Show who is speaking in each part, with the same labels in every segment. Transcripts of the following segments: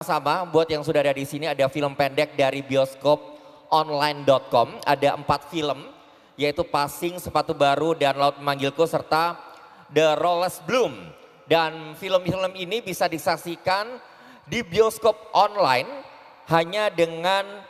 Speaker 1: Sama buat yang sudah ada di sini ada film pendek dari bioskop online.com. Ada 4 film yaitu Passing, Sepatu Baru, dan Laut Memanggilku serta The Rollers Bloom. Dan film-film ini bisa disaksikan di bioskop online hanya dengan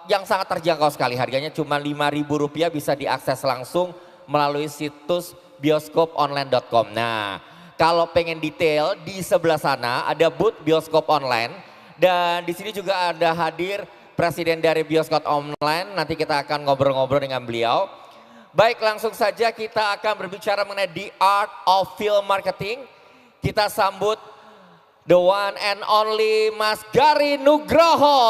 Speaker 1: yang sangat terjangkau sekali. Harganya cuma Rp5.000, bisa diakses langsung melalui situs bioskoponline.com. Nah, kalau pengen detail di sebelah sana ada booth bioskop online dan di sini juga ada hadir presiden dari bioskop online. Nanti kita akan ngobrol-ngobrol dengan beliau. Baik, langsung saja kita akan berbicara mengenai The Art of Film Marketing. Kita sambut the one and only Mas Gary Nugroho.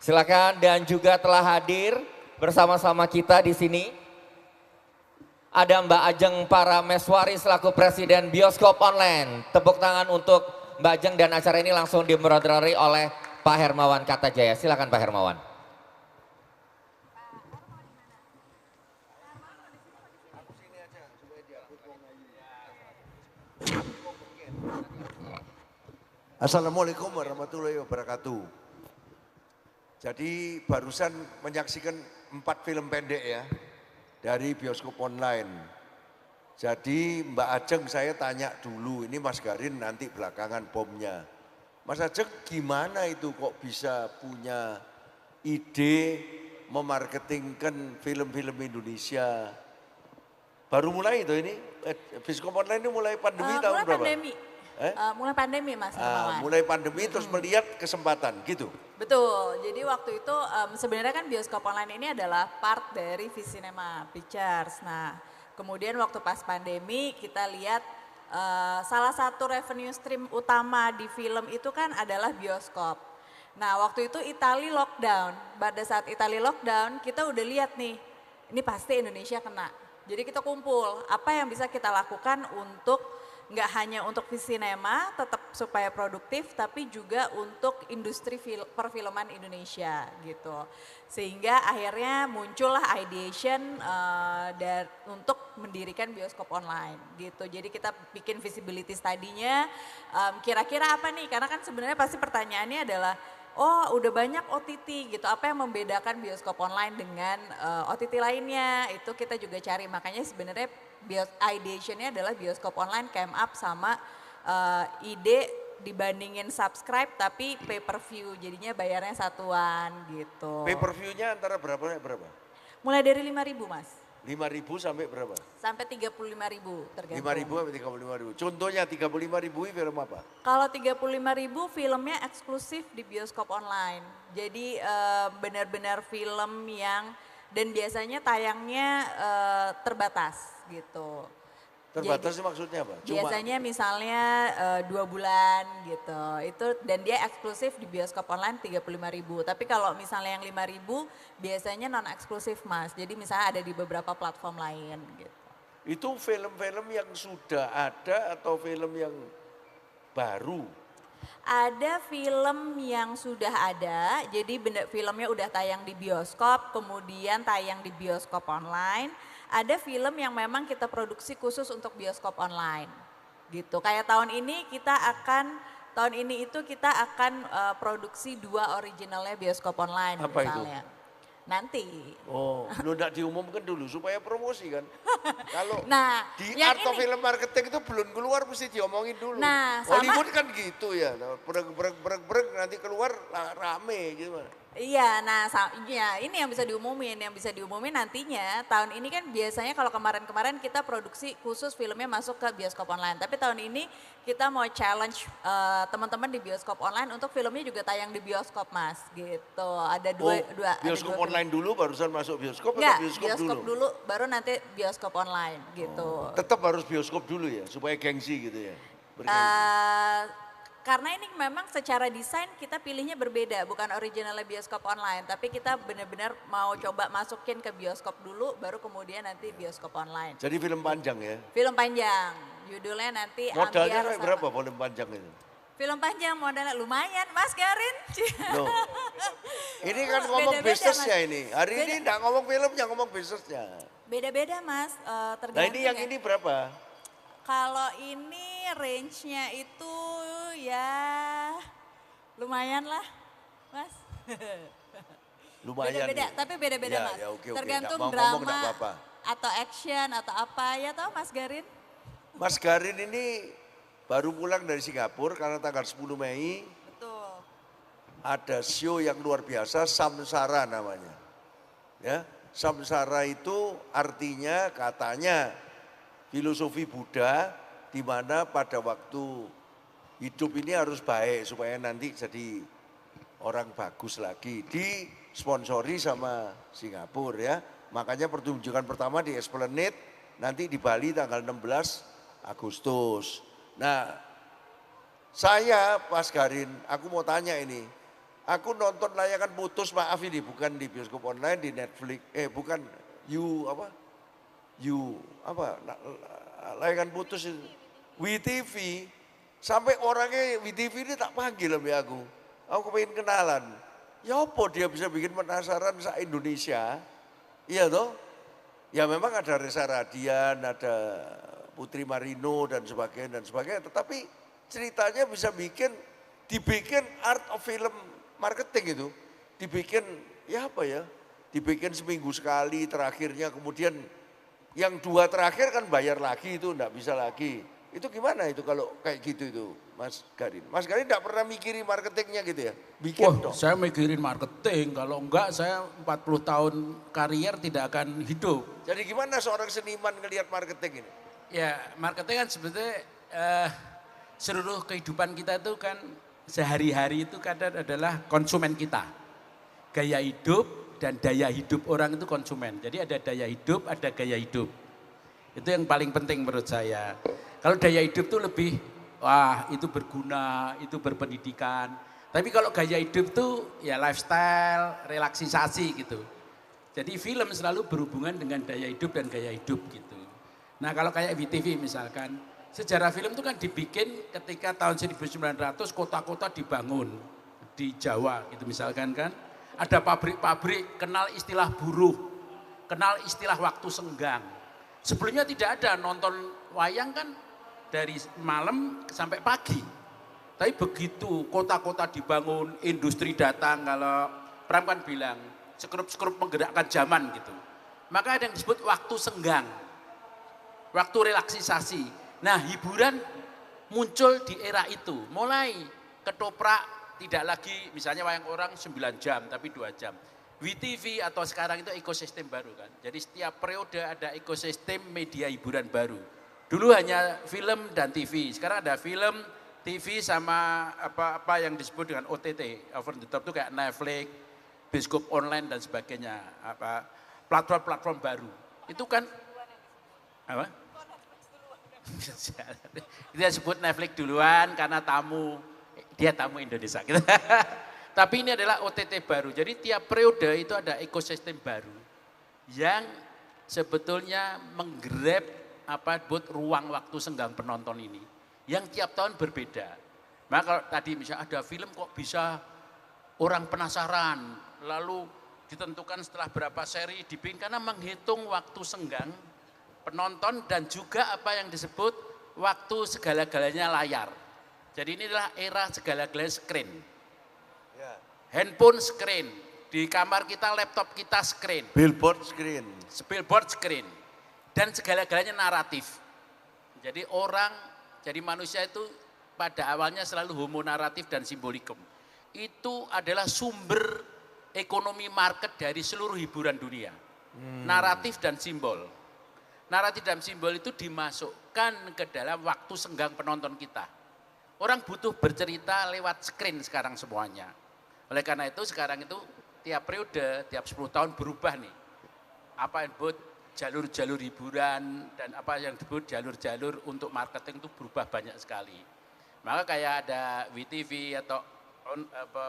Speaker 1: Silakan, dan juga telah hadir bersama-sama kita di sini ada Mbak Ajeng Parameswari selaku Presiden Bioskop Online. Tepuk tangan untuk Mbak Ajeng, dan acara ini langsung dimoderasi oleh Pak Hermawan Kartajaya. Silakan Pak Hermawan.
Speaker 2: Assalamualaikum warahmatullahi wabarakatuh. Jadi barusan menyaksikan 4 film pendek ya dari bioskop online. Jadi Mbak Ajeng saya tanya dulu, ini Mas Garin nanti belakangan bomnya. Mas Ajeng gimana itu kok bisa punya ide memarketingkan film-film Indonesia? Baru mulai itu ini, bioskop online ini mulai pandemi tahun berapa?
Speaker 3: Pandemi. Mulai pandemi Mas Hermawan.
Speaker 2: Mulai pandemi terus melihat kesempatan gitu?
Speaker 3: Betul, jadi waktu itu sebenarnya kan bioskop online ini adalah part dari Visinema Pictures. Nah kemudian waktu pas pandemi kita lihat salah satu revenue stream utama di film itu kan adalah bioskop. Nah waktu itu Italia lockdown, pada saat Italia lockdown kita udah lihat nih, ini pasti Indonesia kena. Jadi kita kumpul, apa yang bisa kita lakukan untuk nggak hanya untuk Visinema tetap supaya produktif, tapi juga untuk industri perfilman Indonesia gitu. Sehingga akhirnya muncullah ideation untuk mendirikan bioskop online gitu. Jadi kita bikin visibility study-nya, kira-kira apa nih? Karena kan sebenarnya pasti pertanyaannya adalah, oh udah banyak OTT gitu, apa yang membedakan bioskop online dengan OTT lainnya, itu kita juga cari. Makanya sebenarnya ideation-nya adalah bioskop online came up sama ide dibandingin subscribe tapi pay per view, jadinya bayarnya satuan gitu.
Speaker 2: Pay per view-nya antara berapa?
Speaker 3: Mulai dari 5.000 Mas.
Speaker 2: 5.000 sampai berapa?
Speaker 3: Sampai 35.000 tergantung.
Speaker 2: 5.000 sampai 35.000. Contohnya 35.000 film apa?
Speaker 3: Kalau 35.000 filmnya eksklusif di bioskop online. Jadi benar-benar film yang, dan biasanya tayangnya terbatas gitu.
Speaker 2: Terbatas itu maksudnya apa?
Speaker 3: Biasanya misalnya 2 bulan gitu. Itu, dan dia eksklusif di bioskop online 35.000. Tapi kalau misalnya yang 5.000 biasanya non eksklusif Mas. Jadi misalnya ada di beberapa platform lain gitu.
Speaker 2: Itu film-film yang sudah ada atau film yang baru?
Speaker 3: Ada film yang sudah ada, jadi filmnya udah tayang di bioskop, kemudian tayang di bioskop online. Ada film yang memang kita produksi khusus untuk bioskop online gitu. Kayak tahun ini kita akan produksi 2 originalnya bioskop online.
Speaker 2: Apa
Speaker 3: misalnya. Itu? Nanti.
Speaker 2: Oh, belum tidak diumumkan dulu supaya promosi kan. Kalau di
Speaker 3: yang
Speaker 2: art of film marketing itu belum keluar mesti diomongin dulu.
Speaker 3: Nah,
Speaker 2: Hollywood kan gitu ya, brek nanti keluar rame gitu.
Speaker 3: Iya, nah ya ini yang bisa diumumin nantinya. Tahun ini kan biasanya kalau kemarin-kemarin kita produksi khusus filmnya masuk ke bioskop online. Tapi tahun ini kita mau challenge teman-teman di bioskop online untuk filmnya juga tayang di bioskop Mas gitu. Ada dua
Speaker 2: bioskop online dulu barusan masuk bioskop
Speaker 3: atau
Speaker 2: bioskop
Speaker 3: dulu baru nanti bioskop online gitu.
Speaker 2: Tetap harus bioskop dulu ya supaya gengsi gitu ya.
Speaker 3: Karena ini memang secara desain kita pilihnya berbeda, bukan originalnya bioskop online, tapi kita benar-benar mau coba masukin ke bioskop dulu, baru kemudian nanti bioskop online.
Speaker 2: Jadi film panjang ya?
Speaker 3: Film panjang, judulnya nanti
Speaker 2: modalnya berapa film panjang itu?
Speaker 3: Film panjang modalnya lumayan Mas Garin.
Speaker 2: Loh, ini kan ngomong bisnisnya ini, hari ini enggak ngomong filmnya, ngomong bisnisnya.
Speaker 3: Beda-beda Mas, tergantung.
Speaker 2: Nah ini yang ini berapa?
Speaker 3: Kalau ini range-nya itu ya lumayan lah, Mas.
Speaker 2: Lumayan.
Speaker 3: Beda-beda,
Speaker 2: nih.
Speaker 3: tapi beda-beda
Speaker 2: Ya,
Speaker 3: Mas.
Speaker 2: ya, oke.
Speaker 3: Tergantung
Speaker 2: Nggak mau ngomong, nggak
Speaker 3: drama
Speaker 2: apa-apa.
Speaker 3: atau action atau apa ya toh Mas Garin?
Speaker 2: Mas Garin ini baru pulang dari Singapura karena tanggal 10 Mei
Speaker 3: Betul.
Speaker 2: ada show yang luar biasa, Samsara namanya. Ya, Samsara itu artinya katanya filosofi Buddha di mana pada waktu hidup ini harus baik supaya nanti jadi orang bagus lagi. Disponsori sama Singapura ya. Makanya pertunjukan pertama di Esplanade, nanti di Bali tanggal 16 Agustus. Nah, saya Mas Garin, aku mau tanya ini. Aku nonton layangan putus, maaf ini bukan di bioskop online, di Netflix, bukan layangan putus itu. WeTV, sampai orangnya WeTV ini tak panggil sama aku pengen kenalan. Ya apa dia bisa bikin penasaran se-Indonesia, iya toh? Ya memang ada Reza Radian, ada Putri Marino dan sebagainya, tetapi ceritanya bisa dibikin art of film marketing itu, dibikin ya apa ya, dibikin seminggu sekali terakhirnya, kemudian yang 2 terakhir kan bayar lagi itu enggak bisa lagi. Itu gimana itu kalau kayak gitu itu Mas Garin? Mas Garin enggak pernah mikirin marketingnya gitu ya? Bikin dong.
Speaker 4: Saya mikirin marketing, kalau enggak saya 40 tahun karier tidak akan hidup.
Speaker 2: Jadi gimana seorang seniman ngelihat marketing ini?
Speaker 4: Ya marketing kan sebetulnya seluruh kehidupan kita itu kan sehari-hari itu kadang adalah konsumen kita. Gaya hidup dan daya hidup orang itu konsumen. Jadi ada daya hidup, ada gaya hidup. Itu yang paling penting menurut saya. Kalau daya hidup itu lebih, wah itu berguna, itu berpendidikan. Tapi kalau gaya hidup itu ya lifestyle, relaksisasi gitu. Jadi film selalu berhubungan dengan daya hidup dan gaya hidup gitu. Nah kalau kayak WeTV misalkan, sejarah film itu kan dibikin ketika tahun 1900 kota-kota dibangun di Jawa gitu misalkan kan. Ada pabrik-pabrik, kenal istilah buruh, kenal istilah waktu senggang. Sebelumnya tidak ada, nonton wayang kan dari malam sampai pagi. Tapi begitu kota-kota dibangun, industri datang, kalau Pram kan bilang, sekrup-sekrup menggerakkan zaman gitu. Maka ada yang disebut waktu senggang, waktu relaksisasi. Nah hiburan muncul di era itu, mulai ketoprak, tidak lagi misalnya wayang orang 9 jam tapi 2 jam. WeTV atau sekarang itu ekosistem baru kan. Jadi setiap periode ada ekosistem media hiburan baru. Dulu hanya film dan TV, sekarang ada film, TV sama apa yang disebut dengan OTT, over the top itu kayak Netflix, bioskop online dan sebagainya, platform-platform baru. Itu kan apa? Dia sebut Netflix duluan karena dia tamu Indonesia. Tapi ini adalah OTT baru. Jadi tiap periode itu ada ekosistem baru yang sebetulnya menggrab buat ruang waktu senggang penonton ini. Yang tiap tahun berbeda. Maka kalau tadi misalnya ada film kok bisa orang penasaran, lalu ditentukan setelah berapa seri dibikin karena menghitung waktu senggang penonton dan juga apa yang disebut waktu segala-galanya layar. Jadi inilah era segala-galanya screen.
Speaker 2: Ya.
Speaker 4: Handphone screen, di kamar kita, laptop kita screen.
Speaker 2: Billboard screen.
Speaker 4: Billboard screen. Dan segala-galanya naratif. Jadi jadi manusia itu pada awalnya selalu homo naratif dan simbolikum. Itu adalah sumber ekonomi market dari seluruh hiburan dunia. Naratif dan simbol. Naratif dan simbol itu dimasukkan ke dalam waktu senggang penonton kita. Orang butuh bercerita lewat screen sekarang semuanya. Oleh karena itu sekarang itu tiap periode, tiap 10 tahun berubah nih. Apa yang disebut jalur-jalur hiburan dan apa yang disebut jalur-jalur untuk marketing itu berubah banyak sekali. Maka kayak ada WeTV atau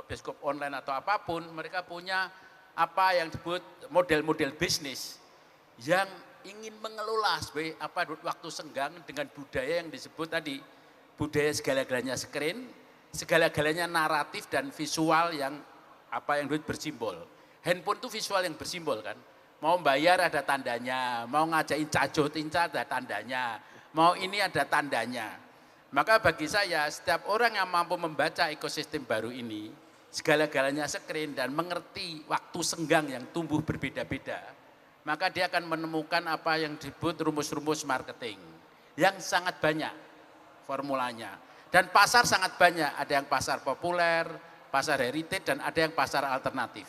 Speaker 4: bioskop online atau apapun, mereka punya apa yang disebut model-model bisnis yang ingin mengelola waktu senggang dengan budaya yang disebut tadi, budaya segala-galanya screen, segala-galanya naratif dan visual yang disebut bersimbol. Handphone itu visual yang bersimbol kan. Mau bayar ada tandanya, mau ngajain cajo tinca ada tandanya, mau ini ada tandanya. Maka bagi saya setiap orang yang mampu membaca ekosistem baru ini, segala-galanya screen dan mengerti waktu senggang yang tumbuh berbeda-beda, maka dia akan menemukan apa yang disebut rumus-rumus marketing yang sangat banyak formulanya. Dan pasar sangat banyak, ada yang pasar populer, pasar heritage, dan ada yang pasar alternatif.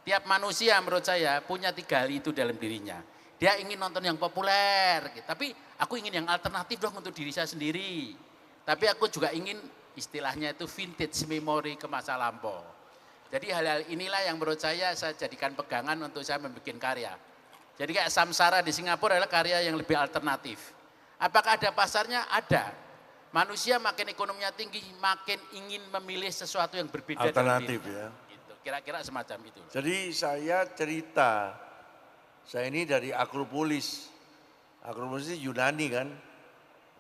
Speaker 4: Tiap manusia menurut saya punya 3 hal itu dalam dirinya. Dia ingin nonton yang populer, gitu. Tapi aku ingin yang alternatif dong untuk diri saya sendiri. Tapi aku juga ingin istilahnya itu vintage memory ke masa lampau. Jadi hal-hal inilah yang menurut saya jadikan pegangan untuk saya membuat karya. Jadi kayak Samsara di Singapura adalah karya yang lebih alternatif. Apakah ada pasarnya? Ada. Manusia makin ekonominya tinggi, makin ingin memilih sesuatu yang berbeda.
Speaker 2: Alternatif
Speaker 4: dari
Speaker 2: ya.
Speaker 4: Gitu. Kira-kira semacam itu.
Speaker 2: Jadi saya cerita, saya ini dari Akropolis. Akropolis itu Yunani kan,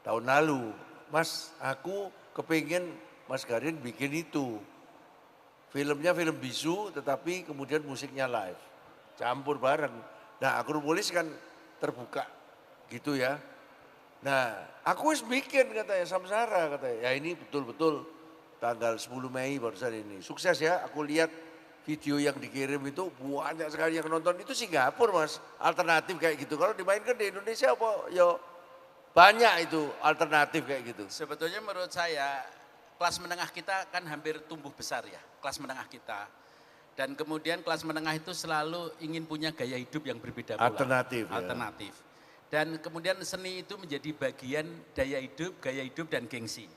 Speaker 2: tahun lalu. Mas, aku kepingin Mas Garin bikin itu. Filmnya film bisu, tetapi kemudian musiknya live. Campur bareng. Nah, Akropolis kan terbuka gitu ya. Nah, aku harus bikin katanya, Samsara katanya. Ya ini betul-betul tanggal 10 Mei barusan ini. Sukses ya, aku lihat video yang dikirim itu banyak sekali yang nonton. Itu Singapura Mas, alternatif kayak gitu. Kalau dimainkan di Indonesia apa? Yo banyak itu alternatif kayak gitu.
Speaker 4: Sebetulnya menurut saya kelas menengah kita kan hampir tumbuh besar ya, kelas menengah kita. Dan kemudian kelas menengah itu selalu ingin punya gaya hidup yang berbeda pula.
Speaker 2: Alternatif.
Speaker 4: Alternatif. Dan kemudian seni itu menjadi bagian gaya hidup dan gengsi.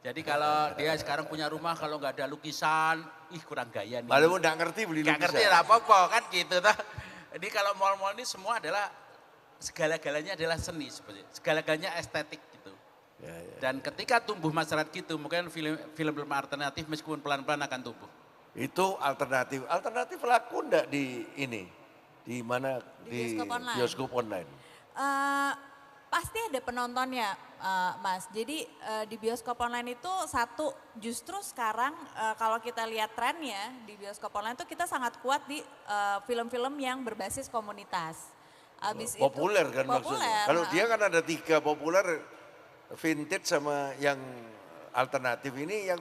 Speaker 4: Jadi kalau dia sekarang punya rumah, kalau nggak ada lukisan, kurang gaya nih.
Speaker 2: Malah nggak ngerti beli lukisan.
Speaker 4: Nggak ngerti apa-apa kan gitu. Jadi kalau mal-mal ini semua adalah, segala-galanya adalah seni sebenarnya. Segala-galanya estetik gitu.
Speaker 2: Ya.
Speaker 4: Dan ketika tumbuh masyarakat gitu, mungkin film-film alternatif meskipun pelan-pelan akan tumbuh.
Speaker 2: Itu alternatif. Alternatif laku enggak di ini? Di mana?
Speaker 3: Di bioskop online.
Speaker 2: Bioskop online.
Speaker 3: Pasti ada penontonnya, Mas. Jadi di bioskop online itu satu, justru sekarang kalau kita lihat trennya di bioskop online itu kita sangat kuat di film-film yang berbasis komunitas. Abis
Speaker 2: Populer
Speaker 3: itu,
Speaker 2: kan maksudnya. Kalau dia kan ada 3 populer, vintage sama yang alternatif ini yang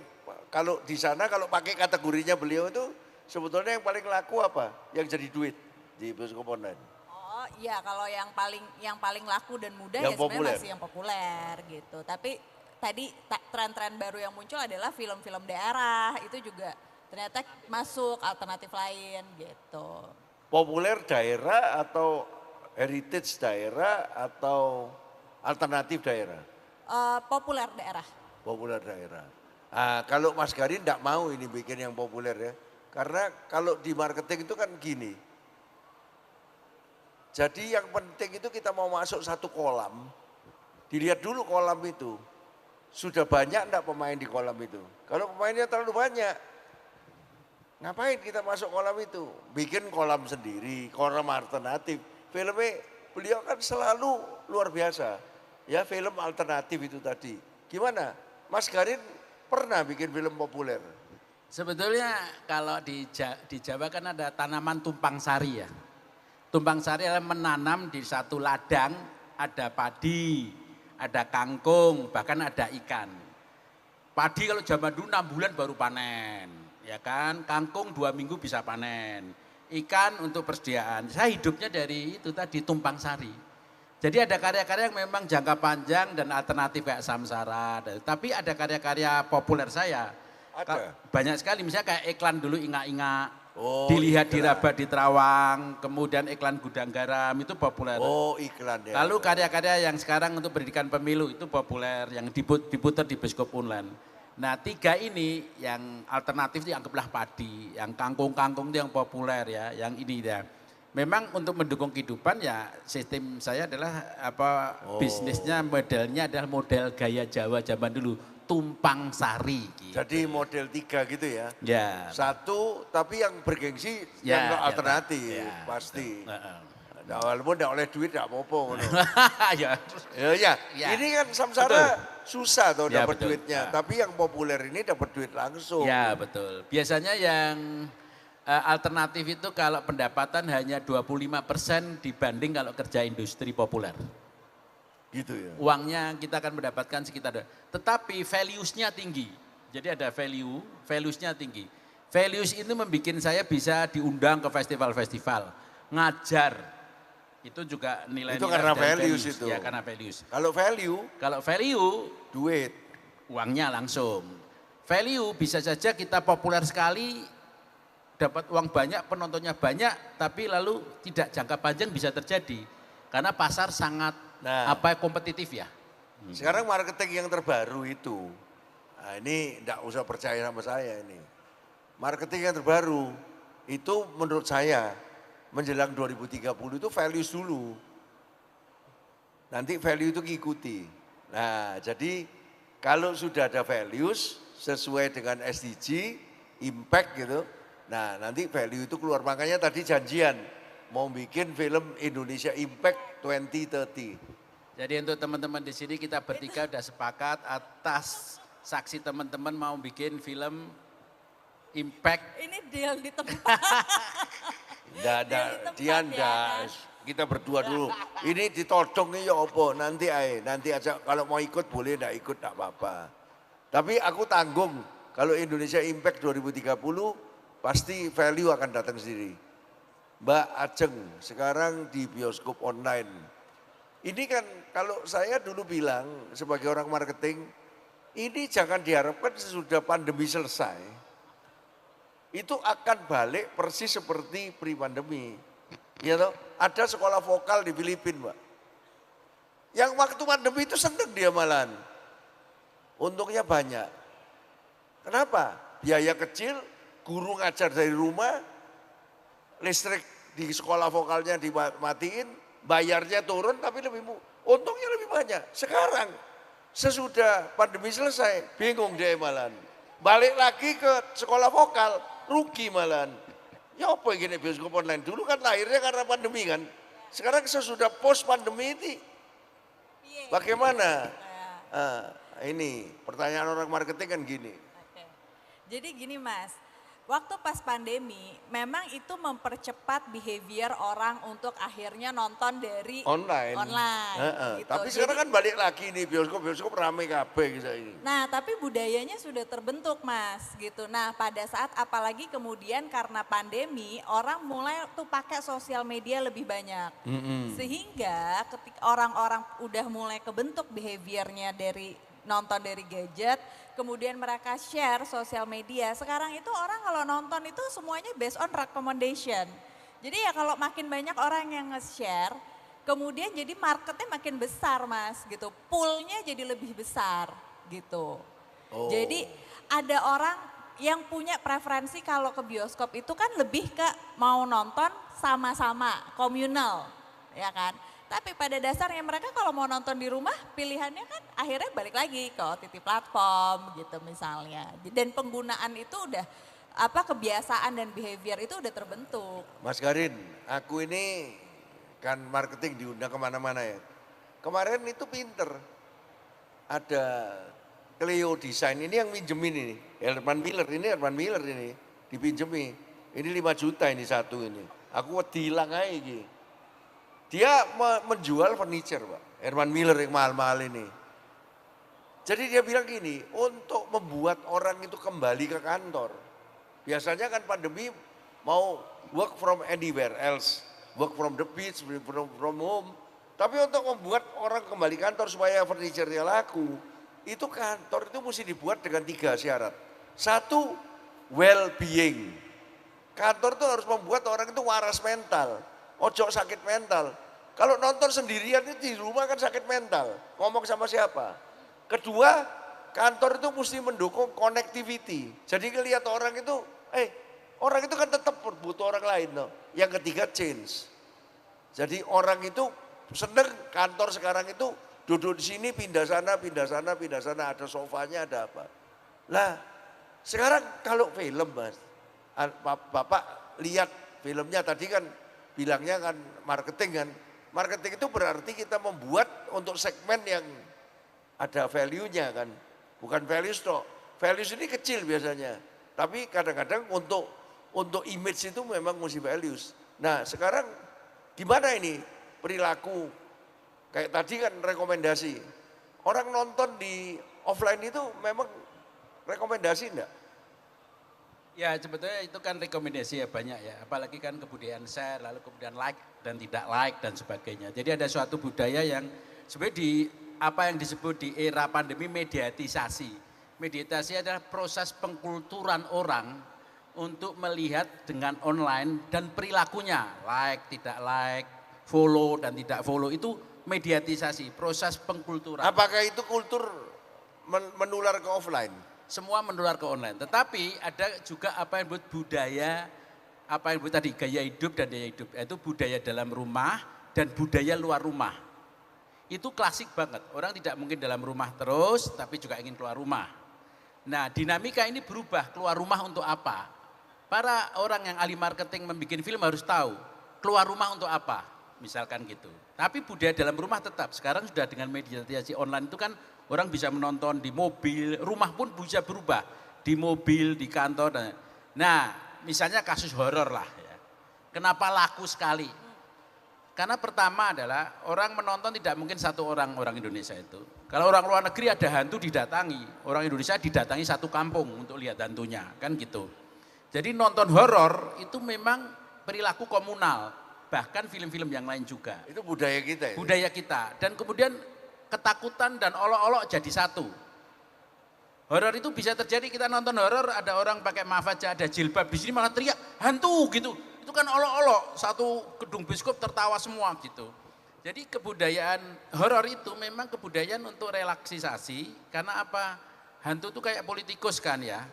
Speaker 2: kalau di sana kalau pakai kategorinya beliau itu sebetulnya yang paling laku apa? Yang jadi duit di bioskop online.
Speaker 3: Oh iya, kalau yang paling laku dan mudah
Speaker 2: Yang
Speaker 3: ya sebenarnya
Speaker 2: populer.
Speaker 3: masih yang populer gitu. Tapi tadi tren-tren baru yang muncul adalah film-film daerah, itu juga ternyata masuk alternatif lain gitu.
Speaker 2: Populer daerah atau heritage daerah atau alternatif daerah?
Speaker 3: Populer daerah.
Speaker 2: Populer daerah. Kalau Mas Garin enggak mau ini bikin yang populer ya. Karena kalau di marketing itu kan gini. Jadi yang penting itu kita mau masuk satu kolam, dilihat dulu kolam itu. Sudah banyak enggak pemain di kolam itu? Kalau pemainnya terlalu banyak, ngapain kita masuk kolam itu? Bikin kolam sendiri, kolam alternatif. Filmnya beliau kan selalu luar biasa. Ya film alternatif itu tadi. Gimana? Mas Garin pernah bikin film populer?
Speaker 4: Sebetulnya kalau di Jawa kan ada tanaman tumpang sari ya. Tumpang sari adalah menanam di satu ladang, ada padi, ada kangkung, bahkan ada ikan. Padi kalau zaman dulu 6 bulan baru panen, ya kan. Kangkung 2 minggu bisa panen. Ikan untuk persediaan. Saya hidupnya dari itu tadi tumpang sari. Jadi ada karya-karya yang memang jangka panjang dan alternatif kayak Samsara. Tapi ada karya-karya populer saya.
Speaker 2: Ada.
Speaker 4: Banyak sekali, misalnya kayak iklan dulu Inga-Inga.
Speaker 2: Oh,
Speaker 4: Dilihat di
Speaker 2: iklan.
Speaker 4: Rabat di Terawang, kemudian iklan gudang garam itu populer.
Speaker 2: Oh iklan ya.
Speaker 4: Lalu karya-karya yang sekarang untuk pendidikan pemilu itu populer, yang diputar di bioskop online. Nah 3 ini yang alternatif itu anggaplah padi, yang kangkung-kangkung itu yang populer ya, yang ini ya. Memang untuk mendukung kehidupan ya sistem saya adalah bisnisnya modelnya adalah model gaya Jawa zaman dulu, tumpang sari. Gitu.
Speaker 2: Jadi model 3 gitu ya.
Speaker 4: Ya.
Speaker 2: Satu tapi yang bergengsi
Speaker 4: Ya,
Speaker 2: yang
Speaker 4: ya,
Speaker 2: alternatif
Speaker 4: ya,
Speaker 2: pasti.
Speaker 4: Heeh.
Speaker 2: Nah, walaupun enggak oleh duit enggak apa-apa. ngono.
Speaker 4: Ya.
Speaker 2: Ya.
Speaker 4: Ya.
Speaker 2: Ini kan Samsara susah tuh
Speaker 4: Ya,
Speaker 2: dapat
Speaker 4: betul.
Speaker 2: duitnya,
Speaker 4: Ya.
Speaker 2: tapi yang populer ini dapat duit langsung.
Speaker 4: Ya betul. Biasanya yang alternatif itu kalau pendapatan hanya 25% dibanding kalau kerja industri populer.
Speaker 2: Gitu ya.
Speaker 4: Uangnya kita akan mendapatkan sekitar, tetapi values-nya tinggi. Jadi ada values-nya tinggi. Values itu membuat saya bisa diundang ke festival-festival, ngajar. Itu juga nilai-nilai.
Speaker 2: Itu karena
Speaker 4: dan
Speaker 2: values itu.
Speaker 4: Ya karena values.
Speaker 2: Kalau value, duit.
Speaker 4: Uangnya langsung. Value bisa saja kita populer sekali, dapat uang banyak, penontonnya banyak, tapi lalu tidak jangka panjang bisa terjadi. Karena pasar sangat kompetitif ya.
Speaker 2: Sekarang marketing yang terbaru itu, nah ini enggak usah percaya sama saya ini. Marketing yang terbaru itu menurut saya menjelang 2030 itu values dulu. Nanti value itu ngikuti. Nah jadi kalau sudah ada values sesuai dengan SDG, impact gitu, nah nanti value itu keluar. Makanya tadi janjian mau bikin film Indonesia Impact 2030.
Speaker 4: Jadi untuk teman-teman di sini kita bertiga sudah sepakat atas saksi teman-teman mau bikin film Impact.
Speaker 3: Ini deal di tempat.
Speaker 2: Dia enggak. Kita berdua dulu. Ini ditodong ya apa? Nanti aja kalau mau ikut boleh, enggak ikut enggak apa-apa. Tapi aku tanggung kalau Indonesia Impact 2030 pasti value akan datang sendiri. Mbak Ajeng sekarang di bioskop online. Ini kan kalau saya dulu bilang sebagai orang marketing, ini jangan diharapkan sesudah pandemi selesai, itu akan balik persis seperti pre-pandemi. Ya toh, ada sekolah vokal di Filipina, Mbak. Yang waktu pandemi itu seneng dia malahan. Untungnya banyak. Kenapa? Biaya kecil, guru ngajar dari rumah, listrik di sekolah vokalnya dimatiin, bayarnya turun tapi untungnya lebih banyak. Sekarang sesudah pandemi selesai, bingung dia malahan. Balik lagi ke sekolah vokal, rugi malahan. Ya apa gini bioskop online? Dulu kan lahirnya karena pandemi kan. Sekarang sesudah post pandemi ini bagaimana? Ini pertanyaan orang marketing kan gini.
Speaker 3: Oke. Jadi gini Mas, waktu pas pandemi memang itu mempercepat behavior orang untuk akhirnya nonton dari online. Gitu.
Speaker 2: Tapi sekarang kan balik lagi nih bioskop rame kabeh gitu ini.
Speaker 3: Nah tapi budayanya sudah terbentuk Mas gitu. Nah pada saat apalagi kemudian karena pandemi orang mulai tuh pakai sosial media lebih banyak. Sehingga ketika orang-orang udah mulai kebentuk behaviornya dari nonton dari gadget, kemudian mereka share sosial media. Sekarang itu orang kalau nonton itu semuanya based on recommendation. Jadi ya kalau makin banyak orang yang nge-share, kemudian jadi marketnya makin besar Mas gitu. Poolnya jadi lebih besar gitu. Jadi ada orang yang punya preferensi kalau ke bioskop itu kan lebih ke mau nonton sama-sama, komunal ya kan. Tapi pada dasarnya mereka kalau mau nonton di rumah pilihannya kan akhirnya balik lagi ke OTT platform gitu misalnya. Dan penggunaan itu udah kebiasaan dan behavior itu udah terbentuk.
Speaker 2: Mas Garin, aku ini kan marketing diundang kemana-mana ya. Kemarin itu pinter. Ada Cleo Design ini yang minjemin ini. Herman Miller ini dipinjemi. Ini 5 juta ini satu ini. Aku hilang aja gitu. Dia menjual furniture Pak, Herman Miller yang mahal-mahal ini. Jadi dia bilang gini, untuk membuat orang itu kembali ke kantor. Biasanya kan pandemi mau work from anywhere else, work from the beach, from home. Tapi untuk membuat orang kembali kantor supaya furniture-nya laku, itu kantor itu mesti dibuat dengan 3 syarat. 1, well-being. Kantor itu harus membuat orang itu waras mental. Ojo sakit mental. Kalau nonton sendirian itu di rumah kan sakit mental. Ngomong sama siapa? Kedua, kantor itu mesti mendukung connectivity. Jadi ngelihat orang itu, orang itu kan tetap butuh orang lain. No? Yang ketiga change. Jadi orang itu seneng kantor sekarang itu duduk di sini pindah sana, ada sofanya, ada apa. Lah sekarang kalau film Mas, Bapak lihat filmnya tadi kan bilangnya kan marketing kan. Marketing itu berarti kita membuat untuk segmen yang ada value-nya kan. Bukan values toh. Values ini kecil biasanya. Tapi kadang-kadang untuk image itu memang mesti values. Nah sekarang gimana ini perilaku Kayak tadi kan rekomendasi. Orang nonton di offline itu memang rekomendasi enggak?
Speaker 4: Ya sebetulnya itu kan rekomendasi ya banyak ya, apalagi kan kebudayaan share, lalu kemudian like dan tidak like dan sebagainya. Jadi ada suatu budaya yang sebenarnya di apa yang disebut di era pandemi mediatisasi. Mediatisasi adalah proses pengkulturan orang untuk melihat dengan online dan perilakunya, like, tidak like, follow dan tidak follow itu mediatisasi, proses pengkulturan.
Speaker 2: Apakah itu kultur menular ke offline?
Speaker 4: Semua menular ke online. Tetapi ada juga apa yang disebut budaya, apa yang disebut tadi gaya hidup dan daya hidup. Itu budaya dalam rumah dan budaya luar rumah. Itu klasik banget. Orang tidak mungkin dalam rumah terus, tapi juga ingin keluar rumah. Nah dinamika ini berubah, keluar rumah untuk apa? Para orang yang ahli marketing membuat film harus tahu, keluar rumah untuk apa? Misalkan gitu. Tapi budaya dalam rumah tetap. Sekarang sudah dengan mediasi online itu kan orang bisa menonton di mobil, rumah pun bisa berubah. Di mobil, di kantor. Nah, misalnya kasus horor lah. Ya. Kenapa laku sekali? Karena pertama adalah orang menonton tidak mungkin satu orang Indonesia itu. Kalau orang luar negeri ada hantu didatangi. Orang Indonesia didatangi satu kampung untuk lihat hantunya. Kan gitu. Jadi nonton horor itu memang perilaku komunal. Bahkan film-film yang lain juga.
Speaker 2: Itu budaya kita ya?
Speaker 4: Budaya kita. Dan kemudian ketakutan dan olok-olok jadi satu. Horor itu bisa terjadi, kita nonton horor ada orang pakai maaf aja, ada jilbab, di sini malah teriak hantu gitu. Itu kan olok-olok, satu gedung bioskop tertawa semua gitu. Jadi kebudayaan horor itu memang kebudayaan untuk relaksisasi, karena apa? Hantu itu kayak politikus kan ya.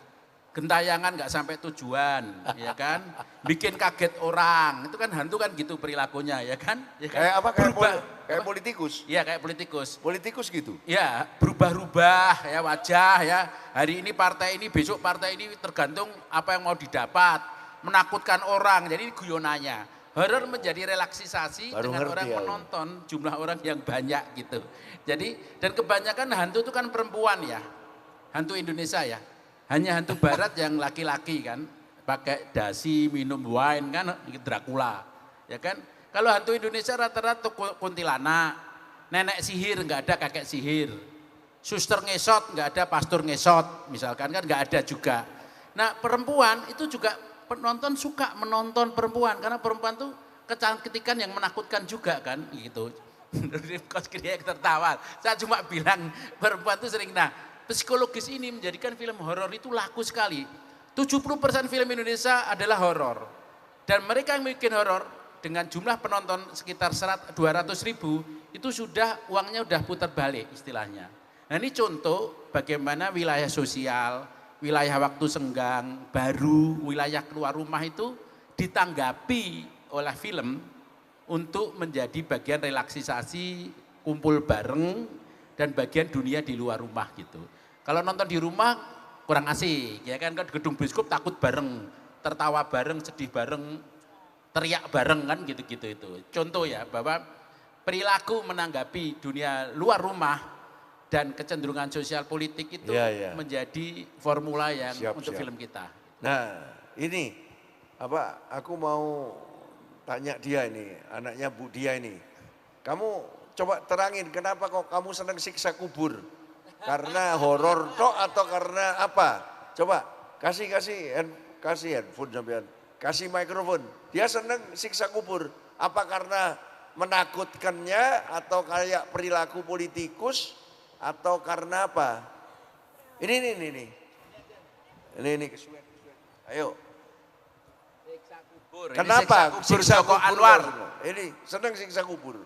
Speaker 4: Gentayangan nggak sampai tujuan, ya kan? Bikin kaget orang, itu kan hantu kan gitu perilakunya, ya kan? Ya kan?
Speaker 2: Kayak apa? Kayak
Speaker 4: Apa?
Speaker 2: politikus?
Speaker 4: Iya kayak politikus.
Speaker 2: Politikus gitu?
Speaker 4: Ya berubah-ubah ya wajah ya. Hari ini partai ini, besok partai ini tergantung apa yang mau didapat. Menakutkan orang, jadi guyonannya. Horor menjadi relaksisasi
Speaker 2: Baru
Speaker 4: dengan orang
Speaker 2: ya.
Speaker 4: menonton, jumlah orang yang banyak gitu. Jadi dan kebanyakan hantu itu kan perempuan ya. Hantu Indonesia ya. Hanya hantu barat yang laki-laki kan, pakai dasi, minum wine kan, Dracula, ya kan. Kalau hantu Indonesia rata-rata kuntilanak, nenek sihir nggak ada kakek sihir, suster ngesot nggak ada pastor ngesot, misalkan kan nggak ada juga. Nah perempuan itu juga penonton suka menonton perempuan, karena perempuan tuh kecantikan yang menakutkan juga kan, gitu. Kos kriek tertawa, saya cuma bilang perempuan tuh sering, nah psikologis ini menjadikan film horor itu laku sekali. 70% film Indonesia adalah horor. Dan mereka yang bikin horor dengan jumlah penonton sekitar 200 ribu, itu sudah uangnya udah putar balik istilahnya. Nah ini contoh bagaimana wilayah sosial, wilayah waktu senggang, baru, wilayah keluar rumah itu ditanggapi oleh film untuk menjadi bagian relaksisasi, kumpul bareng, dan bagian dunia di luar rumah gitu. Kalau nonton di rumah kurang asik, ya kan gedung bioskop takut bareng, tertawa bareng, sedih bareng, teriak bareng kan gitu-gitu itu. Contoh ya bahwa perilaku menanggapi dunia luar rumah dan kecenderungan sosial politik itu menjadi formula yang untuk film kita.
Speaker 2: Nah ini apa? Aku mau tanya dia ini, anaknya Bu Dia ini. Kamu coba terangin kenapa kok kamu senang siksa kubur? Karena horor tok atau karena apa? Coba kasih handphone sampean, kasih mikrofon. Dia senang siksa kubur. Apa karena menakutkannya atau kayak perilaku politikus atau karena apa? Ini kesuwen. Ayo.
Speaker 4: Siksa kubur.
Speaker 2: Kenapa
Speaker 4: siksa kubur Joko Anwar?
Speaker 2: Ini senang siksa kubur.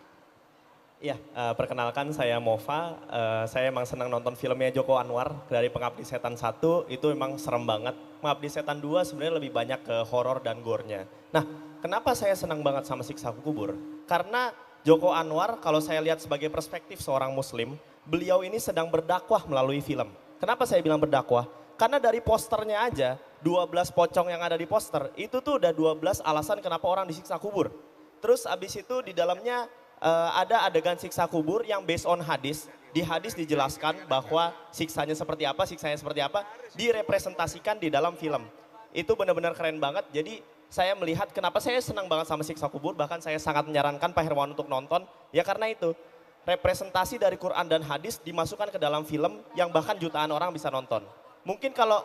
Speaker 5: Ya, perkenalkan saya Mova, saya emang senang nonton filmnya Joko Anwar dari Pengabdi Setan 1, itu emang serem banget. Pengabdi Setan 2 sebenarnya lebih banyak ke horor dan gore-nya. Nah, kenapa saya senang banget sama Siksa Kubur? Karena Joko Anwar kalau saya lihat sebagai perspektif seorang muslim, beliau ini sedang berdakwah melalui film. Kenapa saya bilang berdakwah? Karena dari posternya aja, 12 pocong yang ada di poster, itu tuh udah 12 alasan kenapa orang disiksa kubur. Terus abis itu di dalamnya ada adegan siksa kubur yang based on hadis. Di hadis dijelaskan bahwa siksanya seperti apa, direpresentasikan di dalam film. Itu benar-benar keren banget. Jadi saya melihat kenapa saya senang banget sama siksa kubur, bahkan saya sangat menyarankan Pak Hermawan untuk nonton. Ya karena itu, representasi dari Quran dan hadis dimasukkan ke dalam film yang bahkan jutaan orang bisa nonton. Mungkin kalau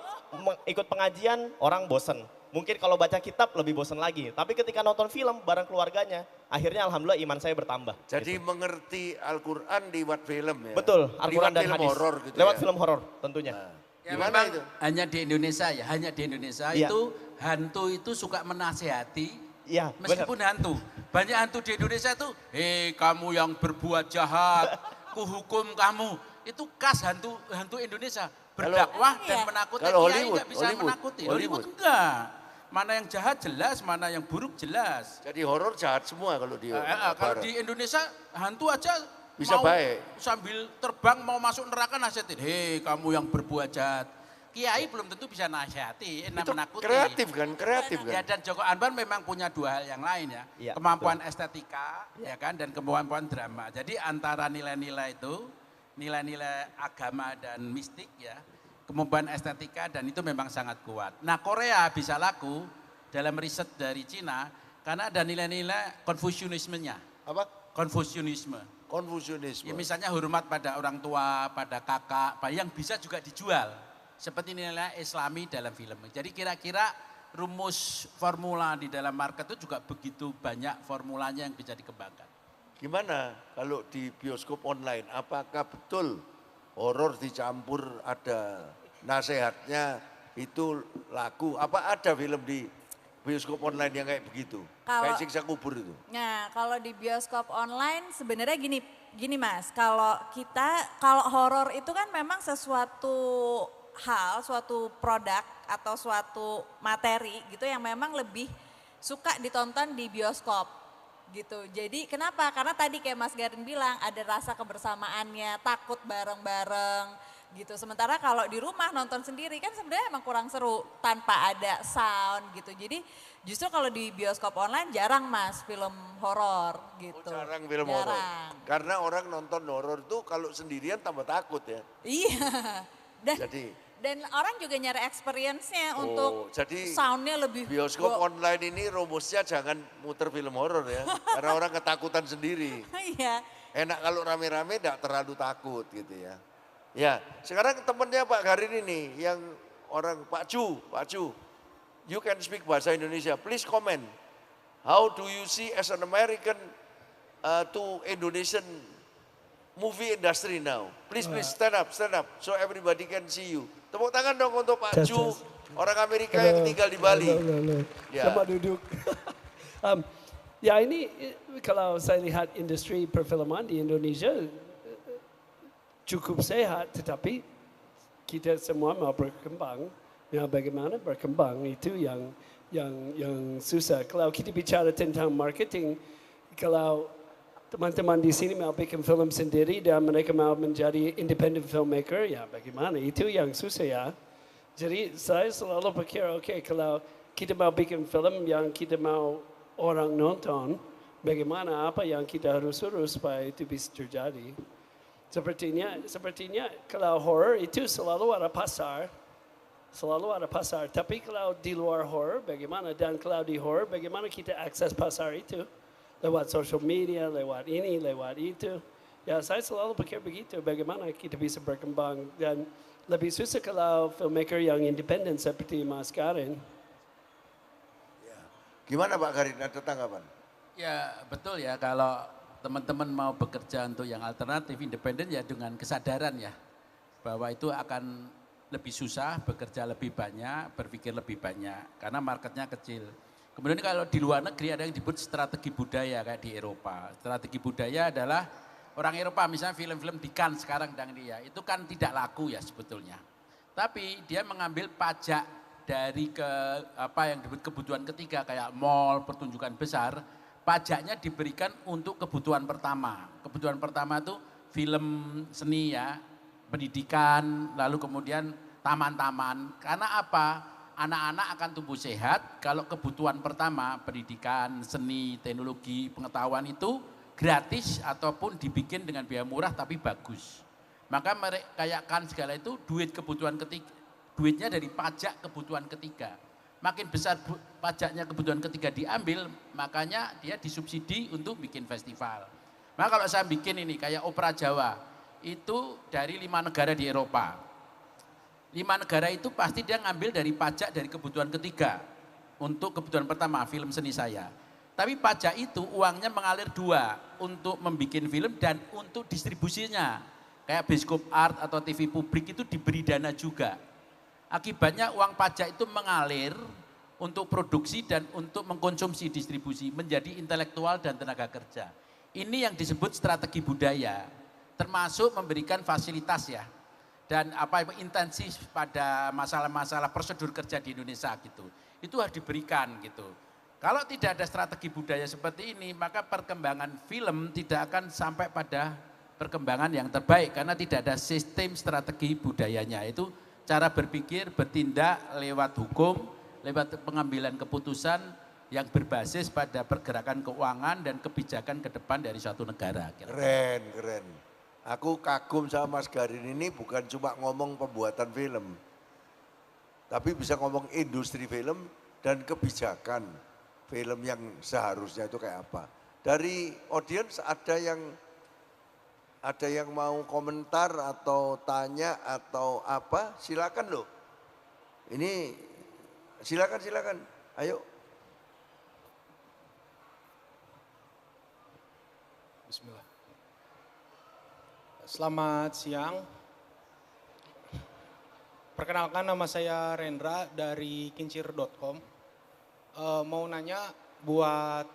Speaker 5: ikut pengajian orang bosen, mungkin kalau baca kitab lebih bosen lagi. Tapi ketika nonton film bareng keluarganya, akhirnya alhamdulillah iman saya bertambah.
Speaker 2: Jadi
Speaker 5: gitu.
Speaker 2: mengerti Al-Quran lewat film ya?
Speaker 5: Betul, Al-Quran
Speaker 2: Lewat
Speaker 5: dan
Speaker 2: film
Speaker 5: hadis.
Speaker 2: horor gitu
Speaker 5: Lewat
Speaker 2: ya?
Speaker 5: film horor tentunya.
Speaker 2: Nah,
Speaker 4: Ya,
Speaker 2: gimana
Speaker 4: memang
Speaker 2: itu?
Speaker 4: hanya di Indonesia ya, hanya di Indonesia
Speaker 5: Iya.
Speaker 4: itu hantu itu suka menasehati
Speaker 5: Iya, benar.
Speaker 4: meskipun hantu. Banyak hantu di Indonesia itu, hei kamu yang berbuat jahat, kuhukum kamu. Itu khas hantu Indonesia. Berdakwah
Speaker 3: Kalau-
Speaker 4: dan
Speaker 3: Iya.
Speaker 4: menakuti.
Speaker 2: Kalau
Speaker 4: Kiai
Speaker 2: Hollywood,
Speaker 4: nggak bisa
Speaker 2: Hollywood,
Speaker 4: menakuti.
Speaker 2: Hollywood.
Speaker 4: Enggak. Mana yang jahat jelas, mana yang buruk jelas.
Speaker 2: Jadi horor jahat semua kalau di
Speaker 4: Kalau
Speaker 2: Barat.
Speaker 4: di Indonesia hantu aja
Speaker 2: Bisa
Speaker 4: mau
Speaker 2: baik.
Speaker 4: sambil terbang mau masuk neraka nasihatin, hei kamu yang berbuat jahat. Kiai belum tentu bisa nasihati,
Speaker 2: Itu
Speaker 4: menakuti.
Speaker 2: kreatif kan, kreatif
Speaker 4: Ya,
Speaker 2: kan.
Speaker 4: dan Joko Anwar memang punya dua hal yang lain ya,
Speaker 5: Iya,
Speaker 4: kemampuan estetika ya kan dan kemampuan drama. Jadi antara nilai-nilai itu, nilai-nilai agama dan mistik ya, kemampuan estetika dan itu memang sangat kuat. Nah Korea bisa laku dalam riset dari Cina karena ada nilai-nilai Konfusianismenya.
Speaker 2: Apa?
Speaker 4: Konfusianisme.
Speaker 2: Konfusianisme.
Speaker 4: Ya, misalnya hormat pada orang tua, pada kakak, yang bisa juga dijual. Seperti nilai Islami dalam film. Jadi kira-kira rumus formula di dalam market itu juga begitu banyak formulanya yang bisa dikembangkan.
Speaker 2: Gimana kalau di bioskop online? Apakah betul horor dicampur ada nasihatnya itu laku? Apa ada film di bioskop online yang kayak begitu?
Speaker 3: Kalau-
Speaker 2: Kayak siksa kubur itu.
Speaker 3: Nah, kalau di bioskop online sebenarnya gini Mas, kalau horor itu kan memang sesuatu hal, suatu produk atau suatu materi gitu yang memang lebih suka ditonton di bioskop gitu. Jadi kenapa? Karena tadi kayak Mas Garin bilang ada rasa kebersamaannya, takut bareng-bareng gitu. Sementara kalau di rumah nonton sendiri kan sebenarnya emang kurang seru tanpa ada sound gitu. Jadi justru kalau di bioskop online jarang Mas film horor gitu.
Speaker 2: Jarang film horor. Karena orang nonton horor itu kalau sendirian tambah takut ya.
Speaker 3: Iya. Dan
Speaker 2: Jadi
Speaker 3: orang juga nyari experience-nya untuk
Speaker 2: jadi
Speaker 3: soundnya lebih
Speaker 2: bioskop online ini rumusnya jangan muter film horor ya. Karena orang ketakutan sendiri.
Speaker 3: Iya.
Speaker 2: Enak kalau rame-rame tidak terlalu takut gitu ya. Ya, sekarang temennya Pak Garin ini yang orang Pak Ju, you can speak bahasa Indonesia. Please comment. How do you see as an American to Indonesian movie industry now? Please stand up, so everybody can see you. Tepuk tangan dong untuk Pak
Speaker 6: Tes,
Speaker 2: Ju,
Speaker 6: tes.
Speaker 2: orang Amerika yang tinggal di Bali.
Speaker 6: Halo.
Speaker 2: Ya.
Speaker 6: Selamat duduk. Ya ini kalau saya lihat industri perfilman di Indonesia cukup sehat, tetapi kita semua mau berkembang. Ya bagaimana berkembang itu yang susah. Kalau kita bicara tentang marketing, kalau teman-teman di sini mau bikin film sendiri dan mereka mau menjadi independent filmmaker, ya bagaimana? Itu yang susah ya. Jadi saya selalu pikir, oke, kalau kita mau bikin film yang kita mau orang nonton, bagaimana apa yang kita harus urus supaya itu bisa terjadi. Sepertinya kalau horror itu selalu ada pasar. Tapi kalau di luar horror bagaimana? Dan kalau di horror bagaimana kita akses pasar itu? Lewat social media, lewat ini, lewat itu. Ya saya selalu pikir begitu, bagaimana kita bisa berkembang. Dan lebih susah kalau filmmaker yang independen seperti Mas Garin.
Speaker 2: Gimana Pak Garin, ada tanggapan?
Speaker 4: Ya betul ya, kalau teman-teman mau bekerja untuk yang alternatif independen ya dengan kesadaran ya bahwa itu akan lebih susah, bekerja lebih banyak, berpikir lebih banyak karena marketnya kecil. Kemudian kalau di luar negeri ada yang disebut strategi budaya kayak di Eropa. Strategi budaya adalah orang Eropa misalnya film-film di Cannes sekarang dan dia itu kan tidak laku ya sebetulnya. Tapi dia mengambil pajak dari yang disebut kebutuhan ketiga kayak mall, pertunjukan besar, pajaknya diberikan untuk kebutuhan pertama. Kebutuhan pertama itu film seni ya, pendidikan, lalu kemudian taman-taman. Karena apa? Anak-anak akan tumbuh sehat kalau kebutuhan pertama, pendidikan, seni, teknologi, pengetahuan itu gratis ataupun dibikin dengan biaya murah tapi bagus. Maka mereka kayak kan segala itu duit kebutuhan ketiga, duitnya dari pajak kebutuhan ketiga. Makin besar pajaknya kebutuhan ketiga diambil, makanya dia disubsidi untuk bikin festival. Maka kalau saya bikin ini kayak opera Jawa, itu dari 5 negara di Eropa. 5 negara itu pasti dia ngambil dari pajak dari kebutuhan ketiga. Untuk kebutuhan pertama, film seni saya. Tapi pajak itu uangnya mengalir 2, untuk membuat film dan untuk distribusinya. Kayak Bioskop Art atau TV Publik itu diberi dana juga. Akibatnya uang pajak itu mengalir untuk produksi dan untuk mengkonsumsi distribusi, menjadi intelektual dan tenaga kerja. Ini yang disebut strategi budaya, termasuk memberikan fasilitas ya. Dan intensif pada masalah-masalah prosedur kerja di Indonesia gitu. Itu harus diberikan gitu. Kalau tidak ada strategi budaya seperti ini, maka perkembangan film tidak akan sampai pada perkembangan yang terbaik karena tidak ada sistem strategi budayanya. Itu cara berpikir, bertindak lewat hukum, lewat pengambilan keputusan yang berbasis pada pergerakan keuangan dan kebijakan ke depan dari suatu negara.
Speaker 2: Keren, keren. Aku kagum sama Mas Garin ini bukan cuma ngomong pembuatan film, tapi bisa ngomong industri film dan kebijakan film yang seharusnya itu kayak apa. Dari audiens ada yang mau komentar atau tanya atau apa, silakan loh. Ini silakan, ayo.
Speaker 7: Bismillah. Selamat siang. Perkenalkan, nama saya Rendra dari kincir.com. Mau nanya buat